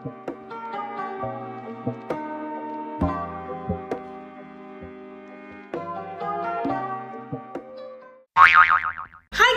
Hi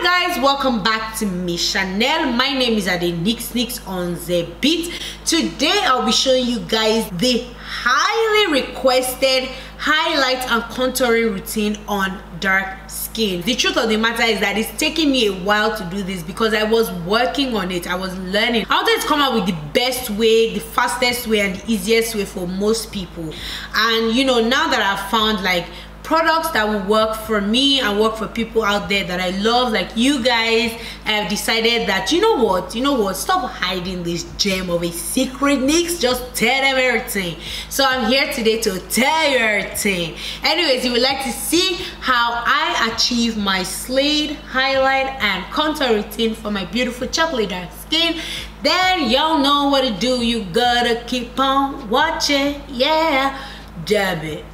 guys, welcome back to Miss Chanel. My name is Ade Nix on the beat. Today I'll be showing you guys the highly requested highlight and contouring routine on dark skin. The truth of the matter is that it's taking me a while to do this because I was working on it. I was learning. I wanted to come up with the best way, the fastest way, and the easiest way for most people. And you know, now that I've found like products that will work for me and work for people out there that I love, like you guys, I have decided that you know what, stop hiding this gem of a secret, Nix. Just tell them everything. So I'm here today to tell you everything. Anyways, if you would like to see how I achieve my Slade highlight and contour routine for my beautiful chocolate dark skin, then y'all know what to do. You gotta keep on watching. Yeah, dab it.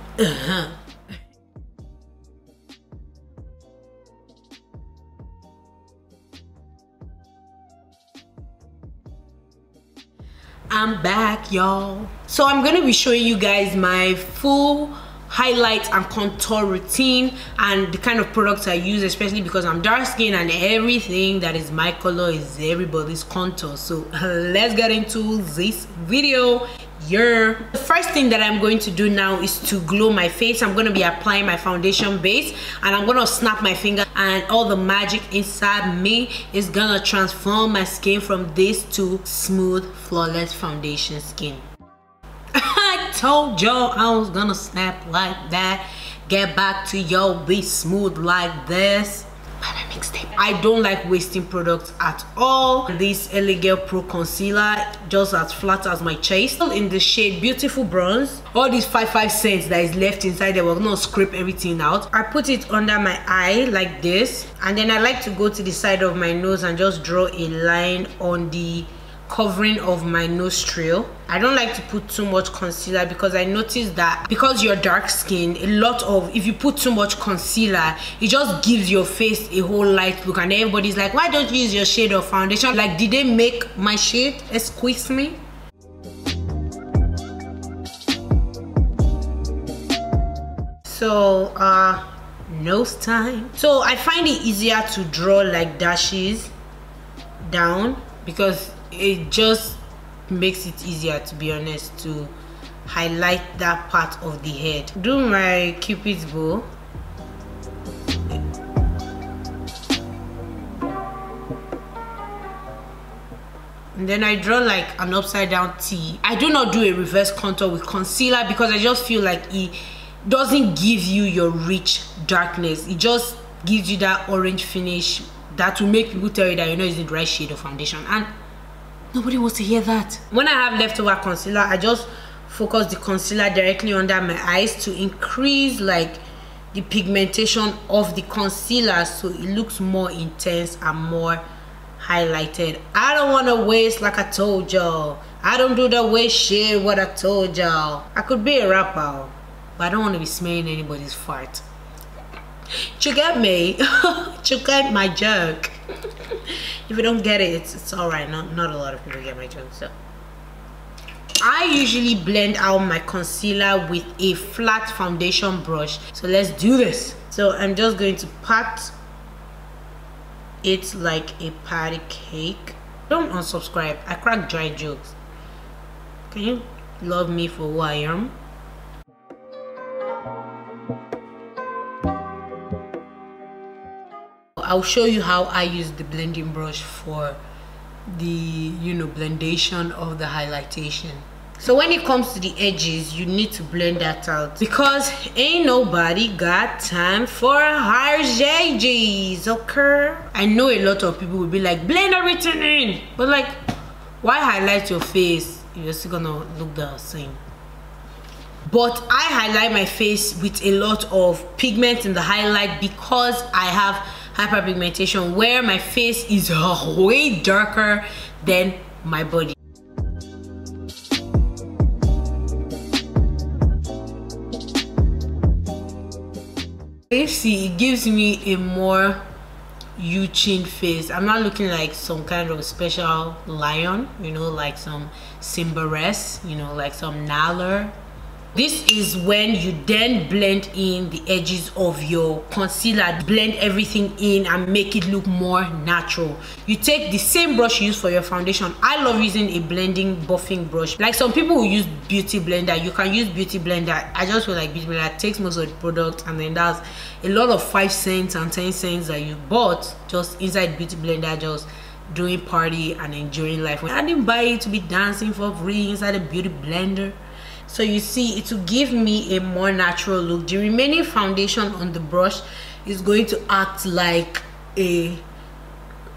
I'm back, y'all. So I'm gonna be showing you guys my full highlight and contour routine and the kind of products I use, especially because I'm dark skin and everything that is my color is everybody's contour. So let's get into this video. The first thing that I'm going to do now is to glow my face. I'm going to be applying my foundation base and I'm going to snap my finger, and all the magic inside me is going to transform my skin from this to smooth, flawless foundation skin. I told y'all I was gonna snap like that. Get back to y'all, be smooth like this. I don't like wasting products at all. This LA Girl Pro Concealer, just as flat as my chest, in the shade Beautiful Bronze. All these 5 cents that is left inside there, we're gonna scrape everything out. I put it under my eye like this, and then I like to go to the side of my nose and just draw a line on the covering of my nostril. I don't like to put too much concealer because I noticed that because you're dark skin, if you put too much concealer, it just gives your face a whole light look, and everybody's like, why don't you use your shade of foundation? Like, did they make my shade? Excuse me. So nose time. So I find it easier to draw like dashes down because it just makes it easier, to be honest, to highlight that part of the head. Do my Cupid's bow. And then I draw like an upside down T. I do not do a reverse contour with concealer because I just feel like it doesn't give you your rich darkness. It just gives you that orange finish that will make people tell you that you're not using the right shade of foundation, and nobody wants to hear that. When I have leftover concealer, I just focus the concealer directly under my eyes to increase like the pigmentation of the concealer so it looks more intense and more highlighted. I don't want to waste, like I told y'all. I don't do the waste shit, what I told y'all. I could be a rapper, but I don't want to be smelling anybody's fart. You get me? You get my joke. If you don't get it, it's alright. Not a lot of people get my joke. So I usually blend out my concealer with a flat foundation brush. So let's do this. So I'm just going to pat it like a patty cake. Don't unsubscribe. I crack dry jokes. Can you love me for who I am? I'll show you how I use the blending brush for the, blendation of the highlightation. So when it comes to the edges, you need to blend that out because ain't nobody got time for hard edges, okay? I know a lot of people will be like, blend everything in, but like, why highlight your face? You're still gonna look the same. But I highlight my face with a lot of pigment in the highlight because I have hyperpigmentation where my face is way darker than my body. You see, it gives me a more chin face. I'm not looking like some kind of special lion, you know, like some Simbares, you know, like some Naller. This is when you then blend in the edges of your concealer, blend everything in and make it look more natural. You take the same brush you use for your foundation. I love using a blending buffing brush. Like some people who use beauty blender, you can use beauty blender. I just feel like beauty blender takes most of the product, and then that's a lot of 5 cents and 10 cents that you bought just inside beauty blender, just doing party and enjoying life. I didn't buy it to be dancing for free inside a beauty blender. So you see, it will give me a more natural look. The remaining foundation on the brush is going to act like a,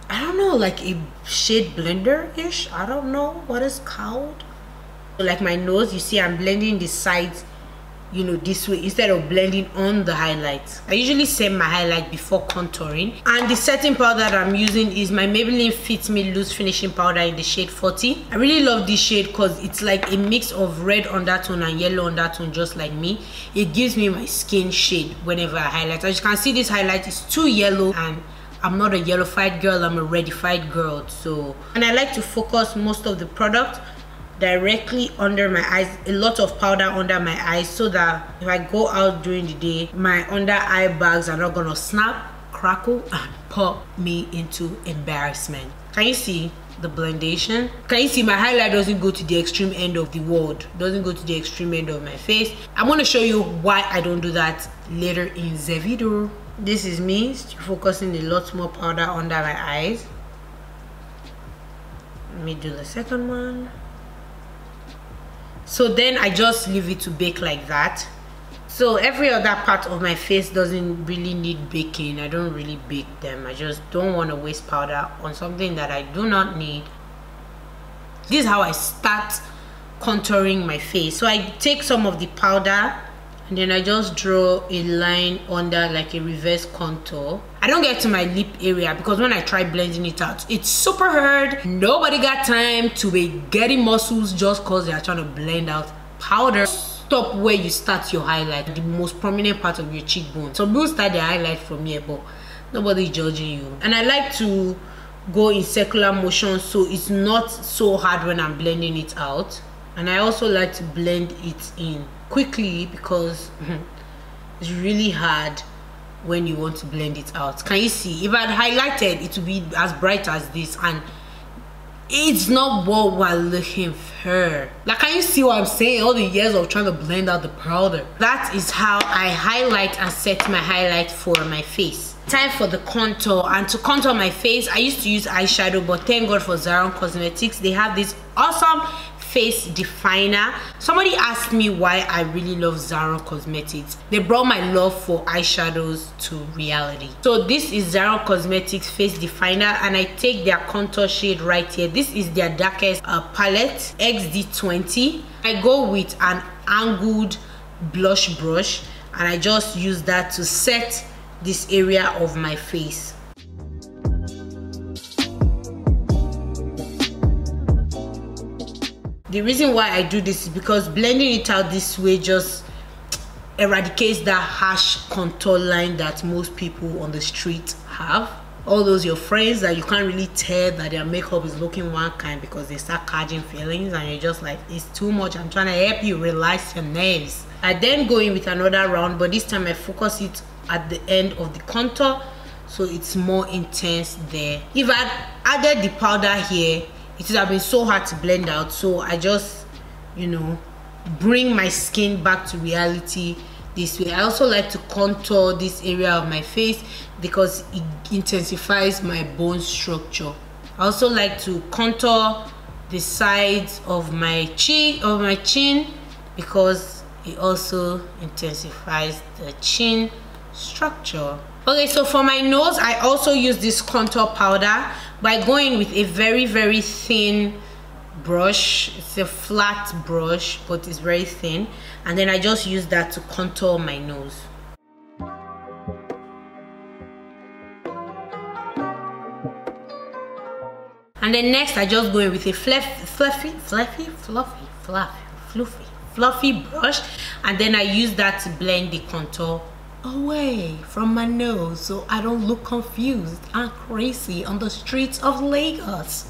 I don't know, like a shade blender-ish. I don't know what it's called. So like my nose, you see I'm blending the sides, you know, this way instead of blending on the highlights. I usually set my highlight before contouring, and the setting powder that I'm using is my Maybelline Fit Me Loose Finishing Powder in the shade 40. I really love this shade because it's like a mix of red undertone and yellow undertone, just like me. It gives me my skin shade whenever I highlight. As you can see, this highlight is too yellow, and I'm not a yellowified girl, I'm a redified girl. So, and I like to focus most of the product directly under my eyes, a lot of powder under my eyes, so that if I go out during the day, my under eye bags are not gonna snap, crackle, and pop me into embarrassment. Can you see the blendation? Can you see my highlight doesn't go to the extreme end of the world, doesn't go to the extreme end of my face? I'm gonna show you why I don't do that later in the video. This is me focusing a lot more powder under my eyes. Let me do the second one. So then I just leave it to bake like that. So every other part of my face doesn't really need baking. I don't really bake them. I just don't want to waste powder on something that I do not need. This is how I start contouring my face. So I take some of the powder and then I just draw a line under, like a reverse contour. I don't get to my lip area because when I try blending it out, it's super hard. Nobody got time to be getting muscles just because they are trying to blend out powder. Stop where you start your highlight, the most prominent part of your cheekbone. Some people start their highlight from here, but nobody's judging you. And I like to go in circular motion so it's not so hard when I'm blending it out. And I also like to blend it in quickly because it's really hard when you want to blend it out. Can you see? If I had highlighted, it would be as bright as this, and it's not what we're looking for. Like, can you see what I'm saying? All the years of trying to blend out the powder. That is how I highlight and set my highlight for my face. Time for the contour. And to contour my face, I used to use eyeshadow, but thank God for ZARON Cosmetics. They have this awesome face definer. Somebody asked me why I really love ZARON Cosmetics. They brought my love for eyeshadows to reality. So this is ZARON Cosmetics face definer, and I take their contour shade right here. This is their darkest palette, XD20. I go with an angled blush brush, and I just use that to set this area of my face. The reason why I do this is because blending it out this way just eradicates that harsh contour line that most people on the street have. All those your friends that you can't really tell that their makeup is looking one kind because they start catching feelings, and you're just like, it's too much, I'm trying to help you relax your nerves. I then go in with another round, but this time I focus it at the end of the contour so it's more intense there. If I added the powder here, it would have been so hard to blend out, so I just, you know, bring my skin back to reality this way. I also like to contour this area of my face because it intensifies my bone structure. I also like to contour the sides of my chin because it also intensifies the chin structure. Okay, so for my nose, I also use this contour powder by going with a very, very thin brush. It's a flat brush, but it's very thin. And then I just use that to contour my nose. And then next, I just go in with a fluffy brush. And then I use that to blend the contour away from my nose so I don't look confused and crazy on the streets of Lagos.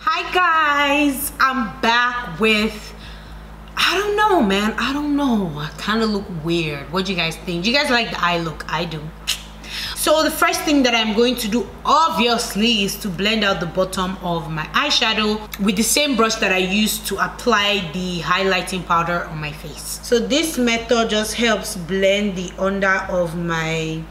Hi guys, I'm back with, I don't know, man, I don't know, I kind of look weird. What do you guys think? Do you guys like the eye look? I do. So the first thing that I'm going to do, obviously, is to blend out the bottom of my eyeshadow with the same brush that I used to apply the highlighting powder on my face. So this method just helps blend the under of my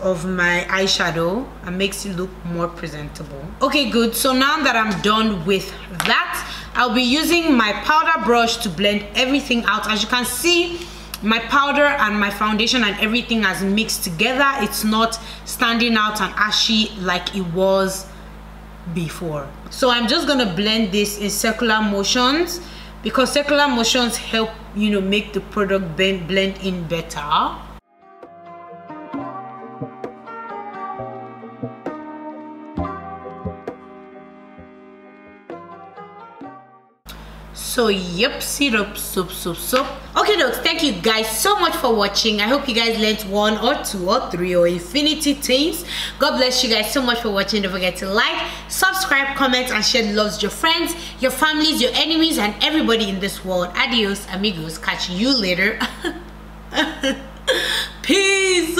eyeshadow and makes it look more presentable. Okay, good. So now that I'm done with that, I'll be using my powder brush to blend everything out. As you can see, my powder and my foundation and everything has mixed together. It's not standing out and ashy like it was before. So I'm just gonna blend this in circular motions because circular motions help, you know, make the product blend in better. So yep, syrup, soap. Okay, dogs, thank you guys so much for watching. I hope you guys learned 1 or 2 or 3 or infinity things. God bless you guys so much for watching. Don't forget to like, subscribe, comment, and share the loves with your friends, your families, your enemies, and everybody in this world. Adios, amigos. Catch you later. Peace.